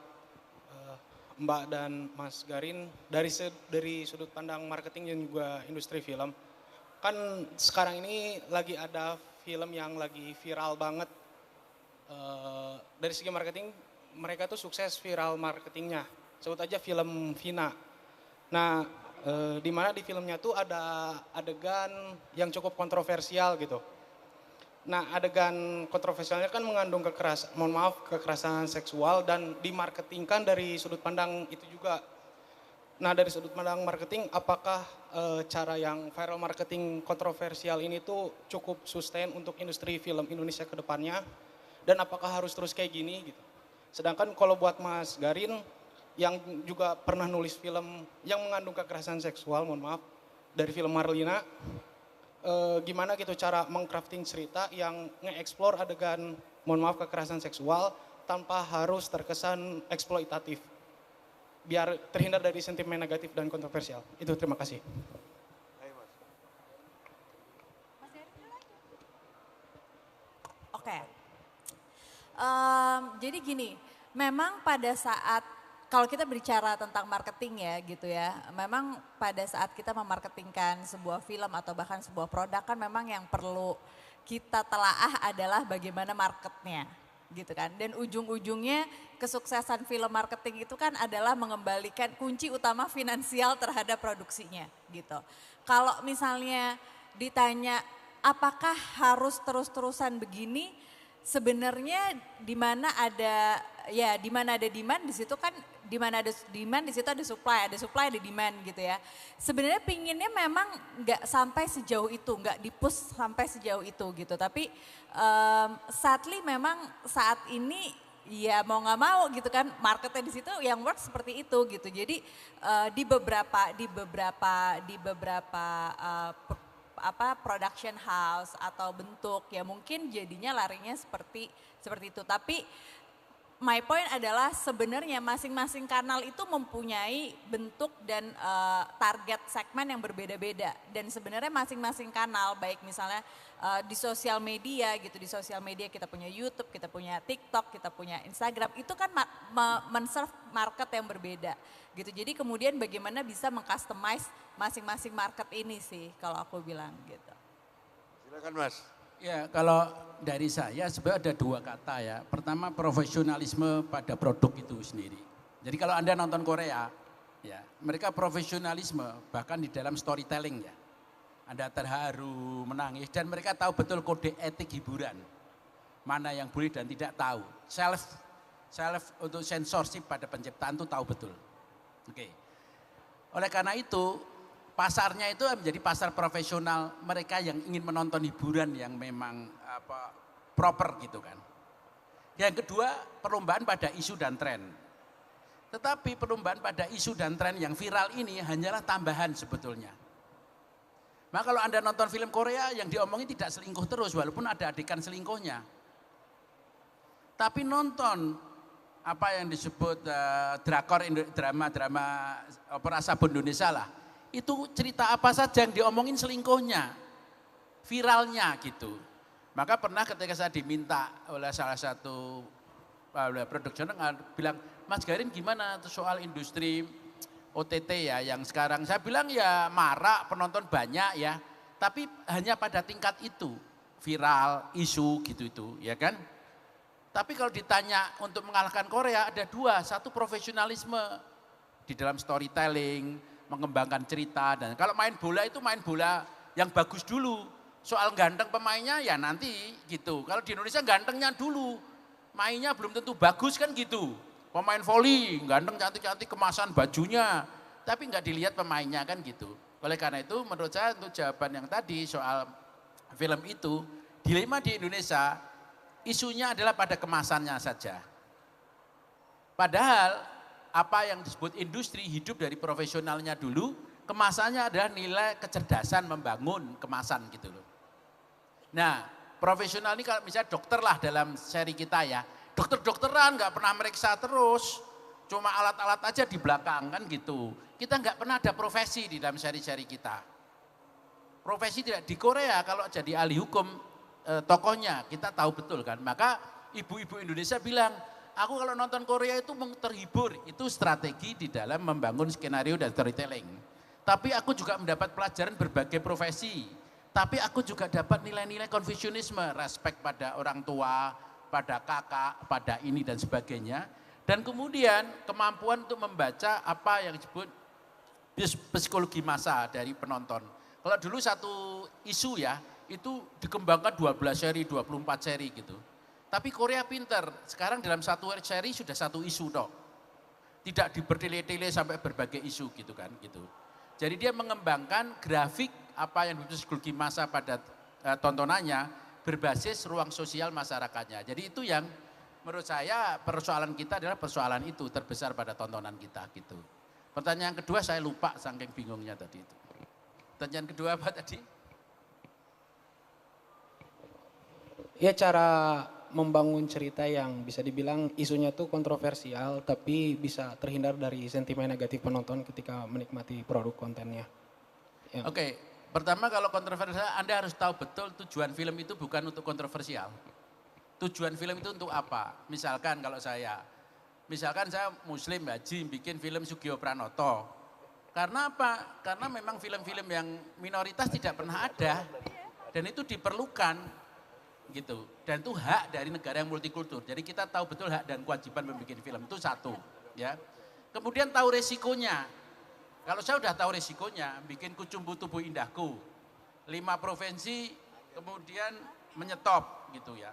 Speaker 7: Mbak dan Mas Garin dari sudut pandang marketing dan juga industri film. Kan sekarang ini lagi ada film yang lagi viral banget. Dari segi marketing mereka tuh sukses viral marketingnya. Sebut aja film Vina. Nah, di mana di filmnya tuh ada adegan yang cukup kontroversial gitu. Nah, adegan kontroversialnya kan mengandung kekerasan seksual dan dimarketingkan dari sudut pandang itu juga. Nah, dari sudut pandang marketing, apakah cara yang viral marketing kontroversial ini tuh cukup sustain untuk industri film Indonesia ke depannya? Dan apakah harus terus kayak gini gitu? Sedangkan kalau buat Mas Garin, yang juga pernah nulis film yang mengandung kekerasan seksual, dari film Marlina, gimana gitu cara mengcrafting cerita yang nge-explore adegan, kekerasan seksual tanpa harus terkesan eksploitatif, biar terhindar dari sentimen negatif dan kontroversial. Itu, terima kasih.
Speaker 3: Oke. Jadi gini, memang pada saat kalau kita berbicara tentang marketing ya gitu ya, memang pada saat kita memarketingkan sebuah film atau bahkan sebuah produk kan memang yang perlu kita telaah adalah bagaimana marketnya gitu kan. Dan ujung-ujungnya kesuksesan film marketing itu kan adalah mengembalikan kunci utama finansial terhadap produksinya gitu. Kalau misalnya ditanya apakah harus terus-terusan begini, sebenarnya di mana ada demand di situ kan, di mana ada demand di situ ada supply ada demand gitu ya. Sebenarnya pinginnya memang nggak sampai sejauh itu, nggak dipush sampai sejauh itu gitu. Tapi sadly memang saat ini ya mau nggak mau gitu kan, marketnya di situ yang work seperti itu gitu. Jadi di beberapa production house atau bentuk ya mungkin jadinya larinya seperti itu. Tapi my point adalah sebenarnya masing-masing kanal itu mempunyai bentuk dan target segmen yang berbeda-beda. Dan sebenarnya masing-masing kanal, baik misalnya di sosial media gitu, di sosial media kita punya YouTube, kita punya TikTok, kita punya Instagram, itu kan men-serve market yang berbeda gitu. Jadi kemudian bagaimana bisa meng-customize masing-masing market ini sih kalau aku bilang gitu.
Speaker 2: Silakan Mas.
Speaker 4: Ya, kalau dari saya sebenarnya ada 2 kata ya. Pertama, profesionalisme pada produk itu sendiri. Jadi kalau Anda nonton Korea, ya mereka profesionalisme bahkan di dalam storytelling ya. Anda terharu, menangis, dan mereka tahu betul kode etik hiburan. Mana yang boleh dan tidak tahu. Self untuk sensorship pada penciptaan itu tahu betul. Oke. Oleh karena itu, pasarnya itu menjadi pasar profesional mereka yang ingin menonton hiburan yang memang proper gitu kan. Yang kedua, perlombaan pada isu dan tren. Tetapi perlombaan pada isu dan tren yang viral ini hanyalah tambahan sebetulnya. Maka kalau Anda nonton film Korea yang diomongin tidak selingkuh terus walaupun ada adegan selingkuhnya. Tapi nonton apa yang disebut drakor drama opera sabun Indonesia lah. Itu cerita apa saja yang diomongin selingkuhnya, viralnya gitu. Maka pernah ketika saya diminta oleh salah satu production bilang, Mas Garin gimana soal industri OTT ya yang sekarang, saya bilang ya marak, penonton banyak ya, tapi hanya pada tingkat itu, viral, isu gitu itu, ya kan. Tapi kalau ditanya untuk mengalahkan Korea ada dua, satu profesionalisme di dalam storytelling, mengembangkan cerita, dan kalau main bola itu main bola yang bagus dulu, soal ganteng pemainnya ya nanti gitu, kalau di Indonesia gantengnya dulu, mainnya belum tentu bagus kan gitu. Pemain voli, ganteng cantik-cantik kemasan bajunya, tapi nggak dilihat pemainnya kan gitu. Oleh karena itu menurut saya untuk jawaban yang tadi soal film itu, dilema di Indonesia isunya adalah pada kemasannya saja. Padahal apa yang disebut industri hidup dari profesionalnya dulu, kemasannya adalah nilai kecerdasan membangun kemasan gitu loh. Nah profesional ini kalau misalnya dokter lah dalam seri kita ya, dokter-dokteran nggak pernah meriksa terus, cuma alat-alat aja di belakang kan gitu. Kita nggak pernah ada profesi di dalam seri-seri kita. Profesi tidak di Korea kalau jadi ahli hukum tokohnya kita tahu betul kan. Maka ibu-ibu Indonesia bilang, aku kalau nonton Korea itu terhibur, itu strategi di dalam membangun skenario dan storytelling. Tapi aku juga mendapat pelajaran berbagai profesi. Tapi aku juga dapat nilai-nilai konfusianisme, respect pada orang tua, pada kakak, pada ini dan sebagainya. Dan kemudian kemampuan untuk membaca apa yang disebut psikologi massa dari penonton. Kalau dulu satu isu ya, itu dikembangkan 12 seri, 24 seri gitu. Tapi Korea pinter, sekarang dalam satu seri sudah satu isu dok. Tidak dibertele-tele sampai berbagai isu gitu kan. Gitu. Jadi dia mengembangkan grafik apa yang disebut psikologi massa pada tontonannya, berbasis ruang sosial masyarakatnya. Jadi itu yang menurut saya persoalan kita adalah persoalan itu terbesar pada tontonan kita gitu. Pertanyaan kedua saya lupa saking bingungnya tadi itu. Pertanyaan kedua apa tadi?
Speaker 7: Ya cara membangun cerita yang bisa dibilang isunya tuh kontroversial tapi bisa terhindar dari sentimen negatif penonton ketika menikmati produk kontennya. Ya.
Speaker 4: Oke, pertama kalau kontroversial Anda harus tahu betul tujuan film itu bukan untuk kontroversial. Tujuan film itu untuk apa? Misalkan saya muslim haji bikin film Sugio Pranoto. Karena apa? Karena memang film-film yang minoritas tidak pernah ada dan itu diperlukan gitu. Dan itu hak dari negara yang multikultur. Jadi kita tahu betul hak dan kewajiban membuat film itu satu, ya. Kemudian tahu resikonya. Kalau saya udah tahu resikonya, bikin Kucumbu Tubuh Indahku, 5 provinsi kemudian menyetop gitu ya.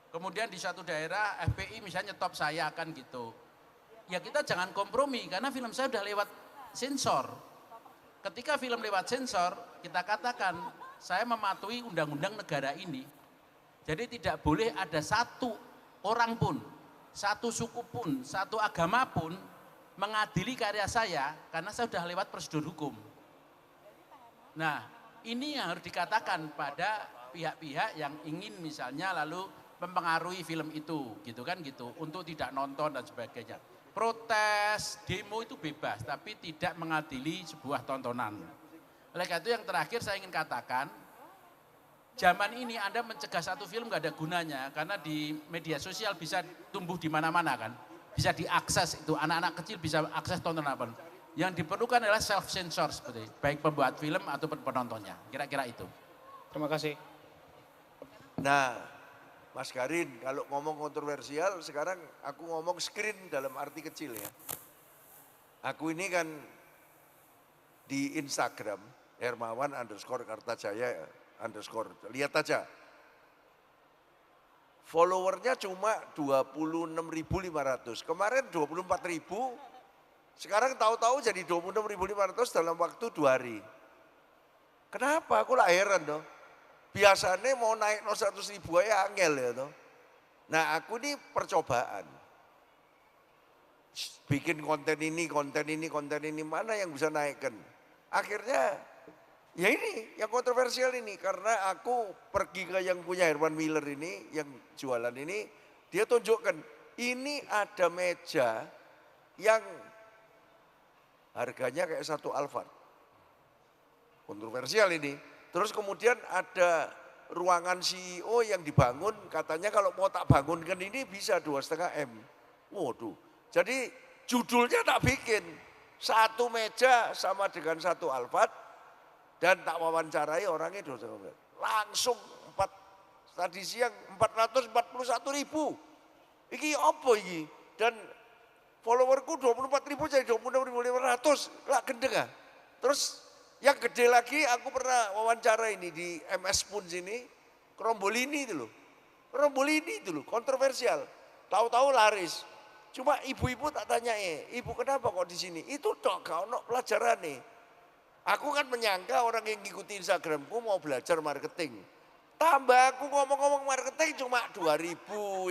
Speaker 4: Kemudian di satu daerah FPI misalnya nyetop saya kan gitu. Ya kita jangan kompromi karena film saya udah lewat sensor. Ketika film lewat sensor, kita katakan saya mematuhi undang-undang negara ini. Jadi tidak boleh ada satu orang pun, satu suku pun, satu agama pun mengadili karya saya karena saya sudah lewat prosedur hukum. Nah, ini yang harus dikatakan pada pihak-pihak yang ingin misalnya lalu mempengaruhi film itu, gitu kan gitu, untuk tidak nonton dan sebagainya. Protes, demo itu bebas, tapi tidak mengadili sebuah tontonan. Oleh karena itu yang terakhir saya ingin katakan, zaman ini Anda mencegah satu film nggak ada gunanya, karena di media sosial bisa tumbuh di mana-mana kan, bisa diakses itu, anak-anak kecil bisa akses tontonan apa. Yang diperlukan adalah self-censor seperti baik pembuat film ataupun penontonnya, kira-kira itu.
Speaker 7: Terima kasih.
Speaker 2: Nah, Mas Garin, kalau ngomong kontroversial, sekarang aku ngomong screen dalam arti kecil ya. Aku ini kan di Instagram, Hermawan_Kartajaya_, lihat aja. Followernya cuma 26.500, kemarin 24.000, sekarang tahu-tahu jadi 26.500 dalam waktu 2 hari. Kenapa? Aku lah heran dong. Biasanya mau naik 100.000 aja angel ya toh. Nah aku ini percobaan. bikin konten ini, mana yang bisa naikkan. Akhirnya ya ini yang kontroversial ini, karena aku pergi ke yang punya Herman Miller ini, yang jualan ini, dia tunjukkan ini ada meja yang harganya kayak satu Alphard. Kontroversial ini. Terus kemudian ada ruangan CEO yang dibangun, katanya kalau mau tak bangunkan ini bisa 2,5 M. Waduh, jadi judulnya tak bikin, satu meja sama dengan satu Alphard, dan tak wawancarai orangnya 2,5 M. Langsung tadi siang 441.000. Iki apa iki? Dan followerku 24.000 jadi 26.500. Lah gendeng ah. Terus yang gede lagi, aku pernah wawancara ini di MS Pun sini, Rombolini itu loh. Rombolini itu loh, kontroversial. Tahu-tahu laris. Cuma ibu-ibu tak tanya, ibu kenapa kok di sini? Itu dok, gak ono pelajaran nih. Aku kan menyangka orang yang ngikuti Instagramku mau belajar marketing. Tambah aku ngomong-ngomong marketing cuma 2.000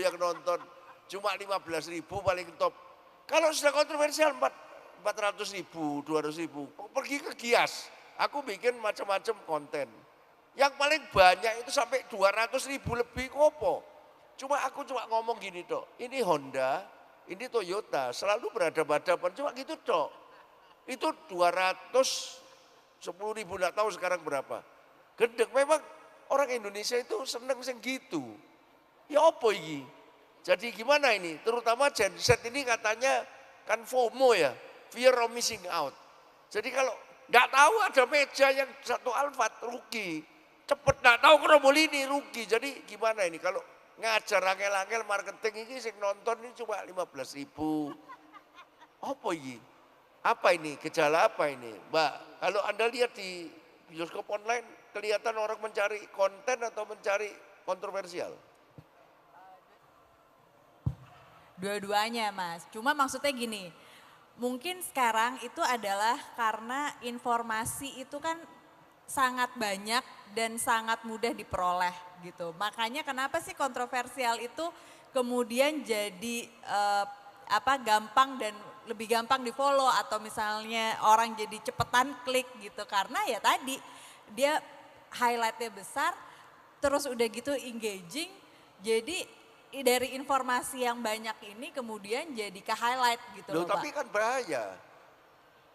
Speaker 2: yang nonton. Cuma 15.000 paling top. Kalau sudah kontroversial 400.000, 200.000, pergi ke Gias. Aku bikin macam-macam konten. Yang paling banyak itu sampai 200.000 lebih kopo. Aku cuma ngomong gini dok, ini Honda, ini Toyota, selalu berhadapan-hadapan, cuma gitu dok. Itu 210.000, enggak tahu sekarang berapa. Gendeng, memang orang Indonesia itu seneng sing gitu. Ya apa ini? Jadi gimana ini? Terutama Gen Z ini katanya kan FOMO ya, fear of missing out. Jadi kalau nggak tahu ada meja yang satu Alphard, rugi. Cepet nggak tahu Rombolini, rugi. Jadi gimana ini kalau ngajar angel-angel marketing ini sing nonton ini cuma 15.000. Apa ini? Apa ini? Gejala apa ini? Mbak, kalau Anda lihat di bioskop online, kelihatan orang mencari konten atau mencari kontroversial?
Speaker 3: Dua-duanya Mas, cuma maksudnya gini, mungkin sekarang itu adalah karena informasi itu kan sangat banyak dan sangat mudah diperoleh gitu. Makanya kenapa sih kontroversial itu kemudian jadi gampang dan lebih gampang di follow atau misalnya orang jadi cepetan klik gitu. Karena ya tadi dia highlightnya besar terus udah gitu engaging, jadi dari informasi yang banyak ini kemudian jadi ke highlight gitu loh Pak.
Speaker 2: Tapi kan bahaya.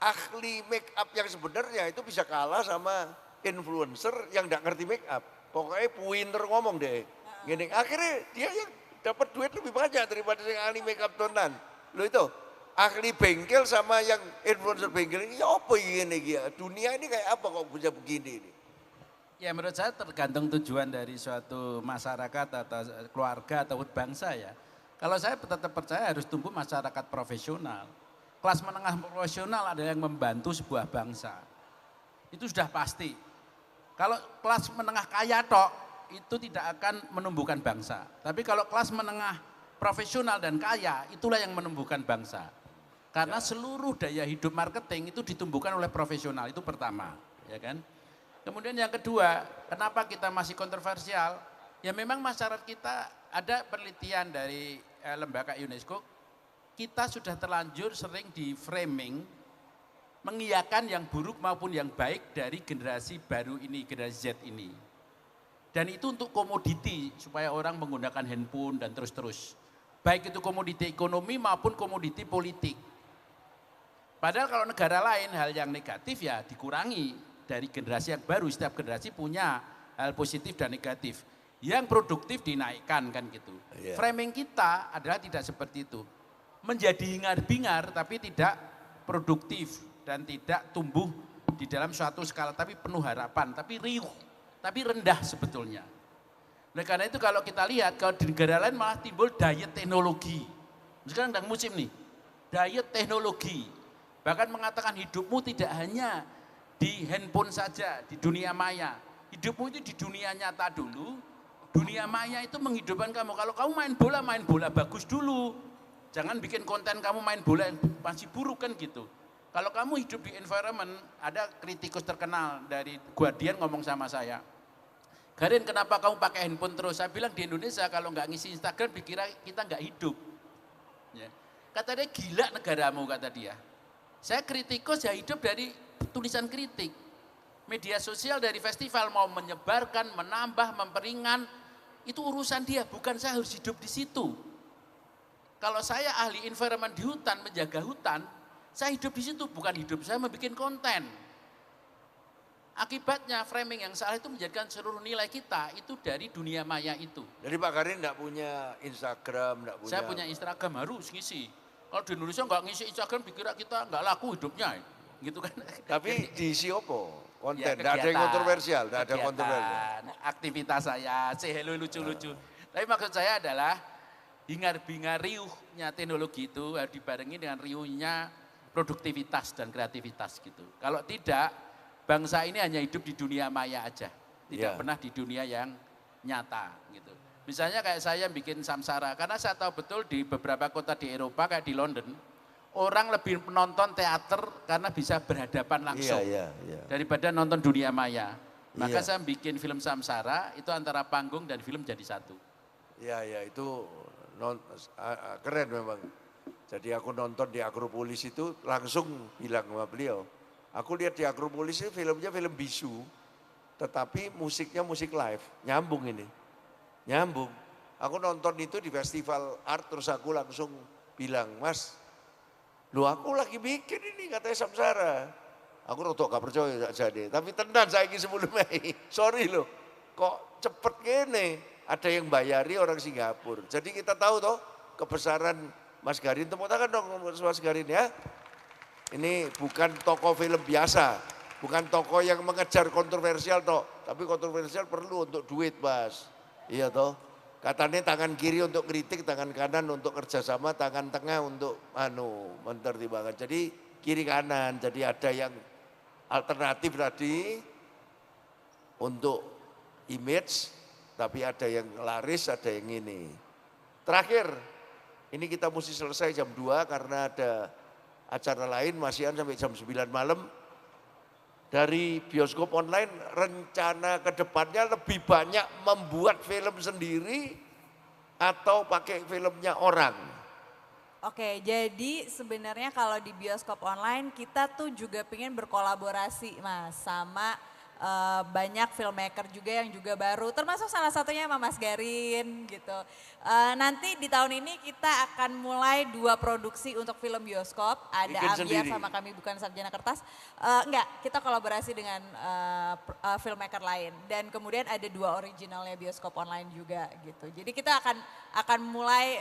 Speaker 2: Ahli make up yang sebenarnya itu bisa kalah sama influencer yang gak ngerti make up. Pokoknya pinter ngomong deh. Gini, akhirnya dia yang dapat duit lebih banyak daripada yang ahli make up tonan. Loh itu, ahli bengkel sama yang influencer bengkel ini ya apa ini ya? Dunia ini kayak apa kok bisa begini ini?
Speaker 4: Ya menurut saya tergantung tujuan dari suatu masyarakat atau keluarga atau bangsa ya. Kalau saya tetap percaya harus tumbuh masyarakat profesional. Kelas menengah profesional adalah yang membantu sebuah bangsa. Itu sudah pasti. Kalau kelas menengah kaya tok itu tidak akan menumbuhkan bangsa. Tapi kalau kelas menengah profesional dan kaya itulah yang menumbuhkan bangsa. Karena seluruh daya hidup marketing itu ditumbuhkan oleh profesional, itu pertama, ya kan? Kemudian yang kedua, kenapa kita masih kontroversial? Ya memang masyarakat kita, ada penelitian dari lembaga UNESCO, kita sudah terlanjur sering di framing, mengiyakan yang buruk maupun yang baik dari generasi baru ini, generasi Z ini. Dan itu untuk komoditi, supaya orang menggunakan handphone dan terus-terus. Baik itu komoditi ekonomi maupun komoditi politik. Padahal kalau negara lain hal yang negatif ya dikurangi. Dari generasi yang baru, setiap generasi punya hal positif dan negatif. Yang produktif dinaikkan kan gitu. Yeah. Framing kita adalah tidak seperti itu. Menjadi hingar-bingar tapi tidak produktif dan tidak tumbuh di dalam suatu skala tapi penuh harapan, tapi riuh, tapi rendah sebetulnya. Oleh karena itu kalau kita lihat, kalau di negara lain malah timbul diet teknologi. Sekarang sedang musim nih, diet teknologi. Bahkan mengatakan hidupmu tidak hanya di handphone saja, di dunia maya. Hidupmu itu di dunia nyata dulu, dunia maya itu menghidupkan kamu. Kalau kamu main bola bagus dulu. Jangan bikin konten kamu main bola yang masih buruk kan gitu. Kalau kamu hidup di environment, ada kritikus terkenal dari Guardian ngomong sama saya. Garin, kenapa kamu pakai handphone terus? Saya bilang di Indonesia kalau nggak ngisi Instagram dikira kita nggak hidup. Ya. Kata dia, gila negaramu, kata dia. Saya kritikus, ya hidup dari tulisan kritik. Media sosial dari festival mau menyebarkan, menambah, memperingan, itu urusan dia, bukan saya harus hidup di situ. Kalau saya ahli environment di hutan, menjaga hutan, saya hidup di situ, bukan hidup saya membuat konten. Akibatnya framing yang salah itu menjadikan seluruh nilai kita itu dari dunia maya itu.
Speaker 2: Jadi Pak Garin enggak punya Instagram, enggak punya.
Speaker 4: Saya punya Instagram, harus ngisi. Kalau di Indonesia enggak ngisi Instagram, dikira kita enggak laku hidupnya, gitu kan.
Speaker 2: Tapi diisi apa? Konten,
Speaker 4: Ya,
Speaker 2: enggak ada yang kontroversial, enggak ada kontroversial.
Speaker 4: Aktivitas saya, say hello lucu-lucu. Tapi maksud saya adalah hingar-bingar riuhnya teknologi itu harus dibarengi dengan riuhnya produktivitas dan kreativitas gitu. Kalau tidak, bangsa ini hanya hidup di dunia maya aja, tidak pernah di dunia yang nyata gitu. Misalnya kayak saya bikin Samsara, karena saya tahu betul di beberapa kota di Eropa kayak di London, orang lebih menonton teater karena bisa berhadapan langsung daripada nonton dunia maya. Maka saya bikin film Samsara itu antara panggung dan film jadi satu.
Speaker 2: Iya, itu keren memang. Jadi aku nonton di Akropolis itu langsung bilang sama beliau, aku lihat di Akropolis itu filmnya film bisu, tetapi musiknya musik live, nyambung ini. Nyambung. Aku nonton itu di festival art, terus aku langsung bilang, Mas, loh aku lagi bikin ini katanya Samsara. Aku rotok gak percaya gak jadi, tapi tenan saya ini sebelum Mei. Sorry loh, kok cepet gini. Ada yang bayari orang Singapura. Jadi kita tahu toh kebesaran Mas Garin. Tepuk tangan dong Mas Garin ya. Ini bukan tokoh film biasa, bukan tokoh yang mengejar kontroversial toh, tapi kontroversial perlu untuk duit, Mas. Iya toh. Katanya tangan kiri untuk kritik, tangan kanan untuk kerjasama, tangan tengah untuk menertibakan. Jadi kiri kanan, jadi ada yang alternatif tadi untuk image, tapi ada yang laris, ada yang ini. Terakhir, ini kita mesti selesai jam 2 karena ada acara lain, masihan sampai jam 9 malam. Dari bioskop online, rencana ke depannya lebih banyak membuat film sendiri atau pakai filmnya orang.
Speaker 3: Oke, jadi sebenarnya kalau di bioskop online kita tuh juga pengen berkolaborasi Mas sama banyak filmmaker juga yang juga baru, termasuk salah satunya sama Mas Garin gitu. Nanti di tahun ini kita akan mulai 2 produksi untuk film bioskop, ada Ambiar sama Kami Bukan Sarjana Kertas. Enggak, kita kolaborasi dengan filmmaker lain dan kemudian ada 2 originalnya bioskop online juga gitu. Jadi kita akan mulai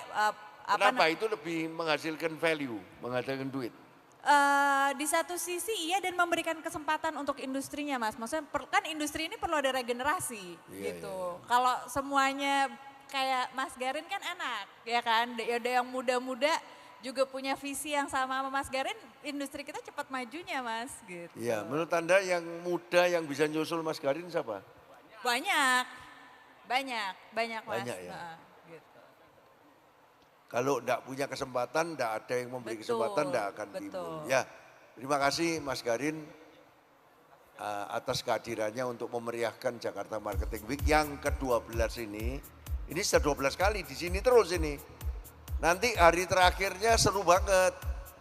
Speaker 2: Kenapa itu lebih menghasilkan value, menghasilkan duit?
Speaker 3: Di satu sisi iya dan memberikan kesempatan untuk industrinya Mas. Maksudnya kan industri ini perlu ada regenerasi gitu. Kalau semuanya kayak Mas Garin kan enak ya kan. Ada yang muda-muda juga punya visi yang sama Mas Garin, industri kita cepat majunya Mas gitu.
Speaker 2: Iya, menurut Anda yang muda yang bisa nyusul Mas Garin siapa?
Speaker 3: Banyak Mas.
Speaker 2: Banyak ya. Kalau enggak punya kesempatan, enggak ada yang memberi kesempatan, enggak akan timbul. Ya, terima kasih Mas Garin atas kehadirannya untuk memeriahkan Jakarta Marketing Week yang ke-12 ini. Ini sudah 12 kali di sini terus ini. Nanti hari terakhirnya seru banget.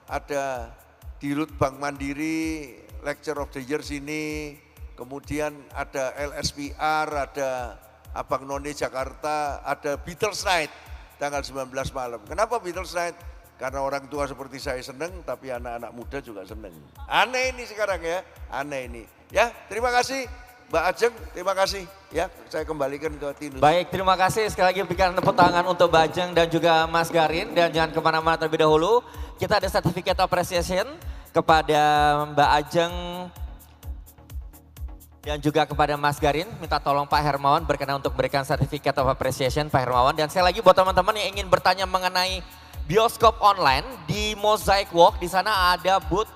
Speaker 2: Ada Dirut Bank Mandiri, Lecture of the Year sini. Kemudian ada LSPR, ada Abang None Jakarta, ada Beatles Night. Tanggal 19 malam. Kenapa Beatles Night? Karena orang tua seperti saya seneng, tapi anak-anak muda juga seneng. Aneh ini sekarang ya, aneh ini. Ya, terima kasih Mbak Ajeng, terima kasih. Ya, saya kembalikan ke Tinus.
Speaker 1: Baik, terima kasih. Sekali lagi berikan tepuk tangan untuk Mbak Ajeng dan juga Mas Garin. Dan jangan kemana-mana terlebih dahulu. Kita ada Certificate Appreciation kepada Mbak Ajeng dan juga kepada Mas Garin. Minta tolong Pak Hermawan berkenan untuk berikan Certificate of Appreciation Pak Hermawan. Dan saya lagi buat teman-teman yang ingin bertanya mengenai bioskop online di Mosaic Walk, di sana ada booth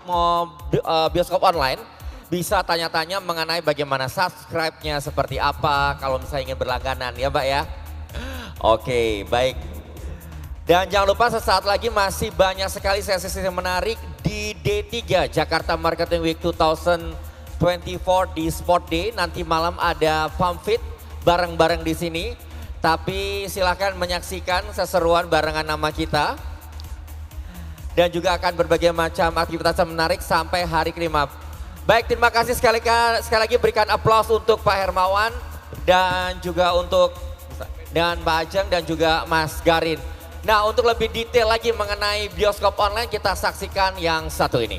Speaker 1: bioskop online. Bisa tanya-tanya mengenai bagaimana subscribe-nya seperti apa kalau misalnya ingin berlangganan ya Mbak ya. Oke, baik. Dan jangan lupa sesaat lagi masih banyak sekali sesi-sesi menarik di D3 Jakarta Marketing Week 2024 di Sport Day. Nanti malam ada pamfit bareng-bareng di sini. Tapi silakan menyaksikan seseruan barengan nama kita. dan juga akan berbagai macam aktivitas yang menarik sampai hari kelima. Baik, terima kasih sekali lagi berikan aplaus untuk Pak Hermawan dan juga untuk Mbak Ajeng dan juga Mas Garin. Nah, untuk lebih detail lagi mengenai bioskop online kita saksikan yang satu ini.